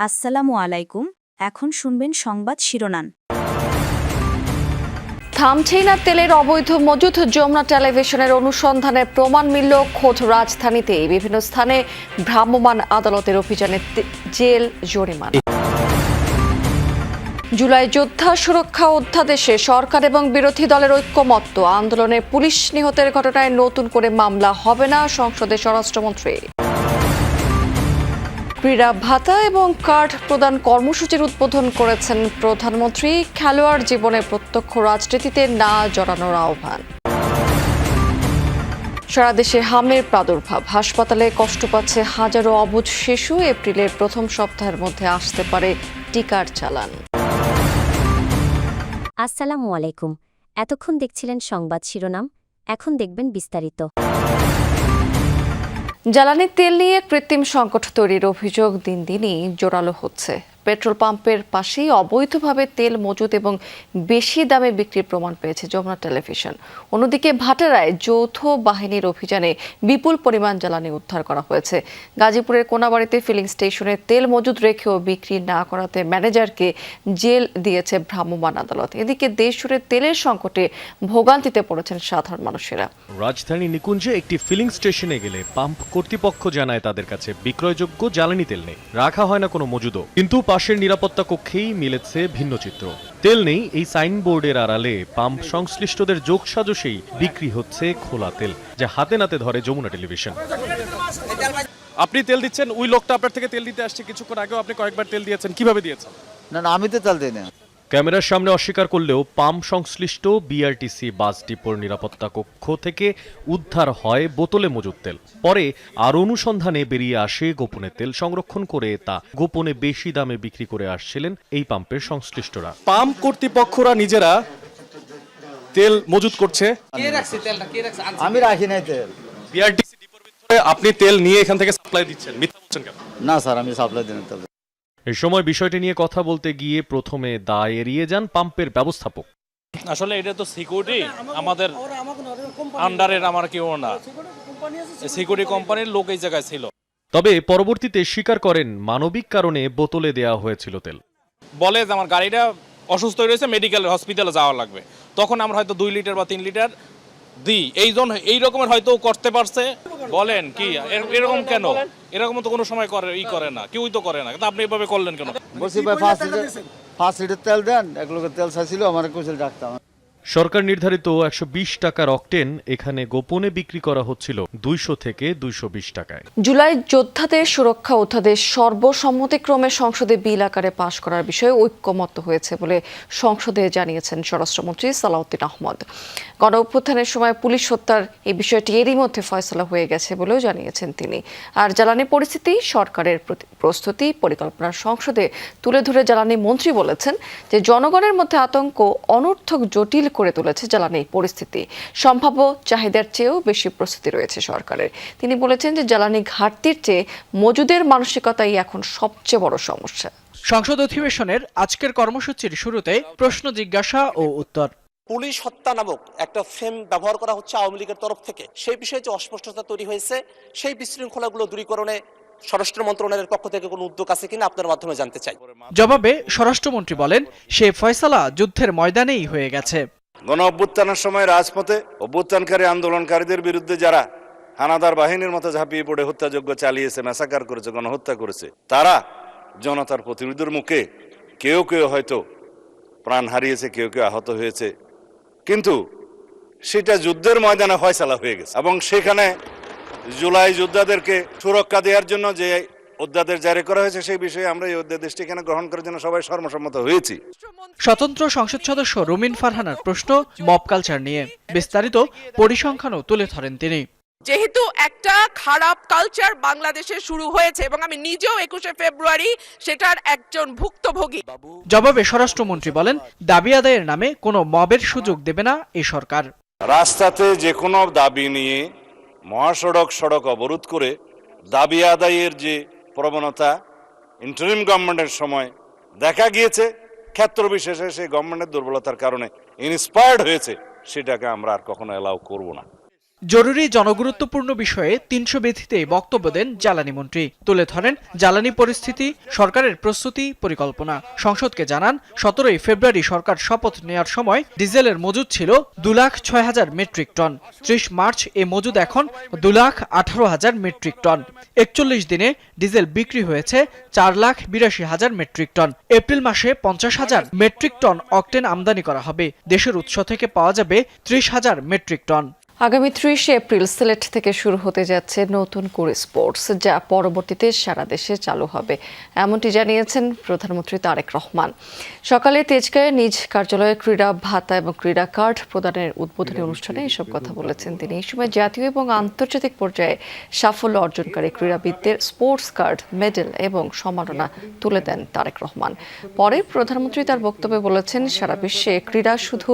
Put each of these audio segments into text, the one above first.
আসসালামু আলাইকুম। এখন শুনবেন সংবাদ শিরোনাম। থামছেই না তেলের অবৈধ মজুত। যমুনা টেলিভিশনের অনুসন্ধানে প্রমাণ মিলল খোদ রাজধানীতে বিভিন্ন স্থানে ভ্রাম্যমাণ আদালতের অভিযানে জেল জরিমানা। জুলাই যোদ্ধা সুরক্ষা অধ্যাদেশে সরকার এবং বিরোধী দলের ঐক্যমত্য। আন্দোলনে পুলিশ নিহতের ঘটনায় নতুন করে মামলা হবে না, সংসদে স্বরাষ্ট্রমন্ত্রী। ক্রীড়া ভাতা এবং কার্ড প্রদান কর্মসূচির উদ্বোধন করেছেন প্রধানমন্ত্রী। খেলোয়াড় জীবনে প্রত্যক্ষ রাজনীতিতে না জড়ানোর আহ্বান। সারা দেশে হামের প্রাদুর্ভাব, হাসপাতালে কষ্ট পাচ্ছে হাজারো অবুঝ শিশু। এপ্রিলের প্রথম সপ্তাহের মধ্যে আসতে পারে টিকার চালান। আসসালামু আলাইকুম। এতক্ষণ দেখছিলেন সংবাদ শিরোনাম, এখন দেখবেন বিস্তারিত। জ্বালানি তেল নিয়ে কৃত্রিম সংকট তৈরির অভিযোগ দিন দিনই জোরালো হচ্ছে। পেট্রোল পাম্পের পাশেই অবৈধভাবে তেল মজুত এবং বেশি দামে বিক্রির প্রমাণ পেয়েছে যমুনা টেলিভিশন। অন্যদিকে ভাটারায় যৌথ বাহিনীর অভিযানে বিপুল পরিমাণ জ্বালানি উদ্ধার করা হয়েছে। গাজীপুরের কোনাবাড়িতে ফিলিং স্টেশনে তেল মজুত রেখেও বিক্রি না করাতে ম্যানেজারকে জেল দিয়েছে ভ্রাম্যমাণ আদালত। এদিকে দেশজুড়ে তেলের সংকটে ভোগান্তিতে পড়েছেন সাধারণ মানুষেরা। রাজধানী নিকুঞ্জে একটি ফিলিং স্টেশনে গেলে পাম্প কর্তৃপক্ষ জানায় তাদের কাছে বিক্রয়যোগ্য জ্বালানি তেল নেই, রাখা হয় না কোনো মজুদও। কিন্তু পাশের নিরাপত্তা কক্ষেই মিলেছে ভিন্ন চিত্র। তেল নেই এই সাইনবোর্ডের আড়ালে পাম্প সংশ্লিষ্টদের যোগসাজশেই বিক্রি হচ্ছে খোলা তেল, যা হাতে নাতে ধরে যমুনা টেলিভিশন। আপনি তেল দিচ্ছেন, ওই লোকটা আপনার থেকে তেল দিতে আসছে কিছুক্ষণ আগেও আপনি কয়েকবার তেল দিয়েছেন, কিভাবে দিয়েছেন? না আমি তো তেল দিই না। ক্যামেরার সামনে অস্বীকার করলেও পাম্প সংশ্লিষ্ট বিআরটিসি বাস ডিপোর নিরাপত্তা কক্ষ থেকে উদ্ধার হয় বোতলে মজুদ তেল। পরে আর অনুসন্ধানে বেরিয়ে আসে গোপনে তেল সংরক্ষণ করে তা গোপনে বেশি দামে বিক্রি করে আসছিলেন এই পাম্পের সংশ্লিষ্টরা। পাম্প কর্তৃপক্ষরা নিজেরা তেল মজুদ করছে। আমি রাখি নাই তেল। বিআরটিসি ডিপোর ভিতরে আপনি তেল নিয়ে এখান থেকে সাপ্লাই দিচ্ছেন, মিথ্যা বলছেন কেন? না স্যার, আমি সাপ্লাই দিই না তেল। এই সময় বিষয়টি নিয়ে কথা বলতে গিয়ে প্রথমে দায় এড়িয়ে যান পাম্পের ব্যবস্থাপক। আসলে এটা তো সিকিউরিটি আমাদের আন্ডারের, আমার কেউ না, সিকিউরিটি কোম্পানির লোক এই জায়গায় ছিল। তবে পরবর্তীতে স্বীকার করেন মানবিক কারণে বোতলে দেয়া হয়েছিল তেল। বলে যে আমার গাড়িটা অসুস্থ হয়ে রয়েছে, মেডিকেল হসপিটালে যাওয়া লাগবে, তখন আমরা হয়তো 2 লিটার বা 3 লিটার দিই। এই রকমের হয়তো করতে পারছে। বলেন কি এরকম কেন? এরকম তো কোনো সময় করে না, কেউই তো করে না, কিন্তু আপনি এভাবে করলেন কেন? বলছি ভাই 5 লিটার তেল দেন, 1 লোকের তেল চাইছিল, আমার কুশল রাখতাম। সরকার নির্ধারিত 120 টাকার অকটেন এখানে গোপনে বিক্রি করা হচ্ছিল 200 থেকে 220 টাকায়। জুলাই যোদ্ধাদের সুরক্ষা অধ্যাদেশ সর্বসম্মতিক্রমে সংসদে বিল আকারে পাশ করার বিষয়ে ঐক্যমত্য হয়েছে বলে সংসদে জানিয়েছেন স্বরাষ্ট্রমন্ত্রী সালাউদ্দিন আহমদ। গণ অভ্যুত্থানের সময় পুলিশ হত্যার এই বিষয়টি এরই মধ্যে ফয়সলা হয়ে গেছে বলেও জানিয়েছেন তিনি। আর জ্বালানি পরিস্থিতি, সরকারের প্রস্তুতি, পরিকল্পনার সংসদে তুলে ধরে জ্বালানি মন্ত্রী বলেছেন যে জনগণের মধ্যে আতঙ্ক অনর্থক জটিল করে তুলেছে জ্বালানি পরিস্থিতি। সম্ভাব্য চাহিদার চেয়েও বেশি প্রস্তুতি রয়েছে সরকারের। তিনি বলেছেন যে জ্বালানি ঘাটতির চেয়ে মজুদের মানসিকতাই এখন সবচেয়ে বড় সমস্যা। সংসদ অধিবেশনের আজকের কর্মসূচির শুরুতে প্রশ্ন জিজ্ঞাসা ও উত্তর। পুলিশ হত্যা নামক একটা ফ্রেম ব্যবহার করা হচ্ছে আওয়ামী লীগের তরফ থেকে। সেই বিষয়ে যে অস্পষ্টতা তৈরি হয়েছে, সেই বিশৃঙ্খলাগুলো দূরীকরণে স্বরাষ্ট্র মন্ত্রণালয়ের পক্ষ থেকে কোনো উদ্যোগ আছে কিনা আপনার মাধ্যমে জানতে চাই। জবাবে স্বরাষ্ট্রমন্ত্রী বলেন, সে ফয়সালা যুদ্ধের ময়দানেই হয়ে গেছে। গণ অভ্যুত্থানের সময় রাজপথে অভ্যুত্থানকারী আন্দোলনকারীদের বিরুদ্ধে যারা হানাদার বাহিনীর মতো ঝাঁপিয়ে পড়ে হত্যাযজ্ঞ চালিয়েছে, ম্যাসাকার করেছে, গণহত্যা করেছে, তারা জনতার প্রতিরোধের মুখে কেউ কেউ হয়তো প্রাণ হারিয়েছে, কেউ কেউ আহত হয়েছে, কিন্তু সেটা যুদ্ধের ময়দানে ফয়সালা হয়ে গেছে। এবং সেখানে জুলাই যোদ্ধাদেরকে সুরক্ষা দেওয়ার জন্য যে অধ্যাদেশ জারি করা হয়েছে, সেই বিষয়ে আমরা এই অধ্যাদেশটি এখানে গ্রহণ করার জন্য সবাই সর্বসম্মত হয়েছি। স্বতন্ত্র সংসদ সদস্য রুমিন ফারহানার প্রশ্ন মব কালচার নিয়ে। বিস্তারিত পরিসংখ্যানও তুলে ধরেন তিনি। যেহেতু একটা খারাপ কালচার বাংলাদেশে শুরু হয়েছে এবং আমি নিজেও 21শে ফেব্রুয়ারি সেটার একজন ভুক্তভোগী। জবাবে স্বরাষ্ট্রমন্ত্রী বলেন, দাবি আদায়ের নামে কোনো মবের সুযোগ দেবে না এই সরকার। রাস্তাতে যে কোনো দাবি নিয়ে সড়ক অবরোধ করে দাবি আদায়ের যে প্রবণতা ইন্টারিম গভর্নমেন্টের সময় দেখা গিয়েছে, ক্ষেত্র বিশেষে সেই গভর্নমেন্টের দুর্বলতার কারণে ইন্সপায়ার্ড হয়েছে, সেটাকে আমরা আর কখনো এলাও করব না। জরুরি জনগুরুত্বপূর্ণ বিষয়ে 300 ব্যথিতে বক্তব্য দেন জ্বালানি মন্ত্রী। তুলে ধরেন জ্বালানি পরিস্থিতি, সরকারের প্রস্তুতি পরিকল্পনা। সংসদকে জানান 17 ফেব্রুয়ারি সরকার শপথ নেওয়ার সময় ডিজেলের মজুদ ছিল 2,06,000 মেট্রিক টন। 30 মার্চ এ মজুদ এখন 2,18,000 মেট্রিক টন। 41 দিনে ডিজেল বিক্রি হয়েছে 4,82,000 মেট্রিক টন। এপ্রিল মাসে 50,000 মেট্রিক টন অকটেন আমদানি করা হবে। দেশের উৎস থেকে পাওয়া যাবে 30,000 মেট্রিক টন। আগামী 30 এপ্রিল সিলেট থেকে শুরু হতে যাচ্ছে নতুন কুড়ি স্পোর্টস, যা পরবর্তীতে সারা দেশে চালু হবে, এমনটি জানিয়েছেন প্রধানমন্ত্রী তারেক রহমান। সকালে তেজগাঁয়ে নিজ কার্যালয়ে ক্রীড়া ভাতা এবং ক্রীড়া কার্ড প্রদানের উদ্বোধনী অনুষ্ঠানে এসব কথা বলেছেন তিনি। এই সময় জাতীয় এবং আন্তর্জাতিক পর্যায়ে সাফল্য অর্জনকারী ক্রীড়াবিদদের স্পোর্টস কার্ড, মেডেল এবং সম্মাননা তুলে দেন তারেক রহমান। পরে প্রধানমন্ত্রী তার বক্তব্যে বলেছেন, সারা বিশ্বে ক্রীড়া শুধু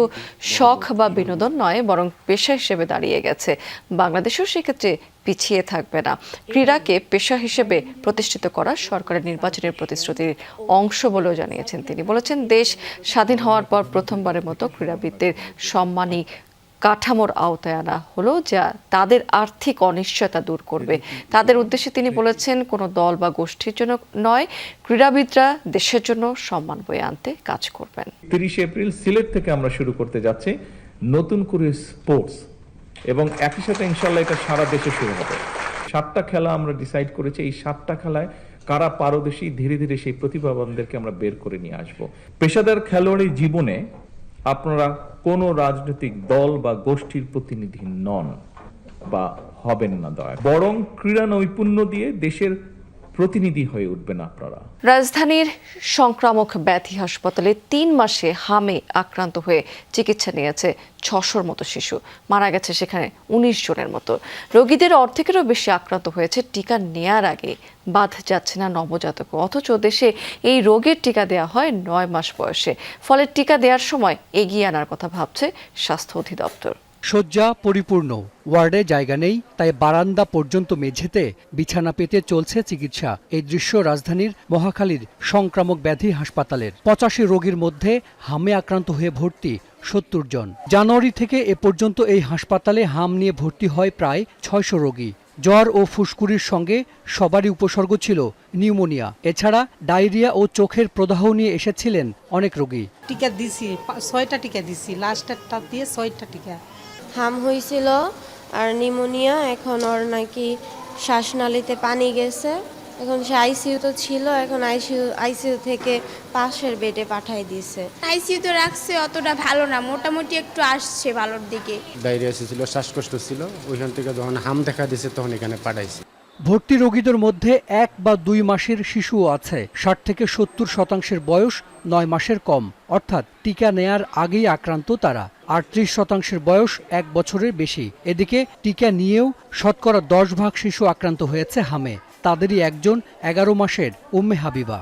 শখ বা বিনোদন নয়, বরং পেশা হিসেবে দাঁড়িয়ে গেছে। বাংলাদেশও সেক্ষেত্রে পিছিয়ে থাকবে না। ক্রীড়াকে পেশা হিসেবে প্রতিষ্ঠিত করা সরকারের নির্বাচনের প্রতিশ্রুতির অংশ বলেও জানিয়েছেন তিনি। বলেছেন, দেশ স্বাধীন হওয়ার পর প্রথমবারের মতো ক্রীড়াবিদদের সম্মানী কাঠামোর আওতায় আনা হলো, যা তাদের আর্থিক অনিশ্চয়তা দূর করবে। তাদের উদ্দেশ্যে তিনি বলেছেন, কোনো দল বা গোষ্ঠীর জন্য নয়, ক্রীড়াবিদরা দেশের জন্য সম্মান বয়ে আনতে কাজ করবেন। 30 এপ্রিল সিলেট থেকে আমরা শুরু করতে যাচ্ছি নতুন করে স্পোর্টস, এবং একই সাথে ইনশাল্লাহ এটা সারা দেশে শুরু হবে। 7টা খেলা আমরা ডিসাইড করেছি। এই 7টা খেলায় কারা পারদর্শী, ধীরে ধীরে সেই প্রতিভাবানদেরকে আমরা বের করে নিয়ে আসব। পেশাদার খেলোয়াড়ি জীবনে আপনারা কোনো রাজনৈতিক দল বা গোষ্ঠীর প্রতিনিধি নন বা হবেন না, বরং ক্রীড়া নৈপুণ্য দিয়ে দেশের প্রতিনিধি হয়ে উঠবেন আপনারা। রাজধানীর সংক্রামক ব্যাধি হাসপাতালে 3 মাসে হামে আক্রান্ত হয়ে চিকিৎসা নিয়েছে 600-র মতো শিশু। মারা গেছে সেখানে 19 জনের মতো। রোগীদের অর্ধেকেরও বেশি আক্রান্ত হয়েছে টিকা নেয়ার আগে। বাদ যাচ্ছে না নবজাতক, অথচ দেশে এই রোগের টিকা দেওয়া হয় 9 মাস বয়সে। ফলে টিকা দেওয়ার সময় এগিয়ে আনার কথা ভাবছে স্বাস্থ্য অধিদপ্তর। শয্যা পরিপূর্ণ, ওয়ার্ডে জায়গা নেই, তাই বারান্দা পর্যন্ত মেঝেতে বিছানা পেতে চলছে চিকিৎসা। এই দৃশ্য রাজধানীর মহাখালীর সংক্রামক ব্যাধি হাসপাতালের। 85 রোগীর মধ্যে হামে আক্রান্ত হয়ে ভর্তি 70 জন। জানুয়ারি থেকে এ পর্যন্ত এই হাসপাতালে হাম নিয়ে ভর্তি হয় প্রায় 600 রোগী। জ্বর ও ফুসকুড়ির সঙ্গে সবারই উপসর্গ ছিল নিউমোনিয়া। এছাড়া ডায়রিয়া ও চোখের প্রদাহ নিয়ে এসেছিলেন অনেক রোগী। টিকা দিছি, 6টা টিকা দিছি, লাস্টটা দিয়ে 6টা টিকা। হাম হয়েছিল আর নিউমোনিয়া, এখন ওর নাকি শ্বাসনালীতে পানি গেছে। এখন সে আইসিইউতে ছিল, এখন আইসিইউ থেকে পাশের বেডে পাঠিয়ে দিয়েছে। আইসিইউতে রাখছে, অতটা ভালো না, মোটামুটি একটু আসছে ভালোর দিকে। ডায়রিয়া ছিল, শ্বাসকষ্ট ছিল, ওইখান থেকে যখন হাম দেখা দিয়েছে তখন এখানে পাঠাইছে। ভর্তি রোগীদের মধ্যে 1 বা 2 মাসের শিশুও আছে। 60 থেকে 70% বয়স 9 মাসের কম, অর্থাৎ টিকা নেয়ার আগেই আক্রান্ত তারা। 38% বয়স 1 বছরের বেশি। এদিকে টিকা নিয়েও শতকরা 10 ভাগ শিশু আক্রান্ত হয়েছে হামে। তাদেরই একজন 11 মাসের উম্মে হাবিবা।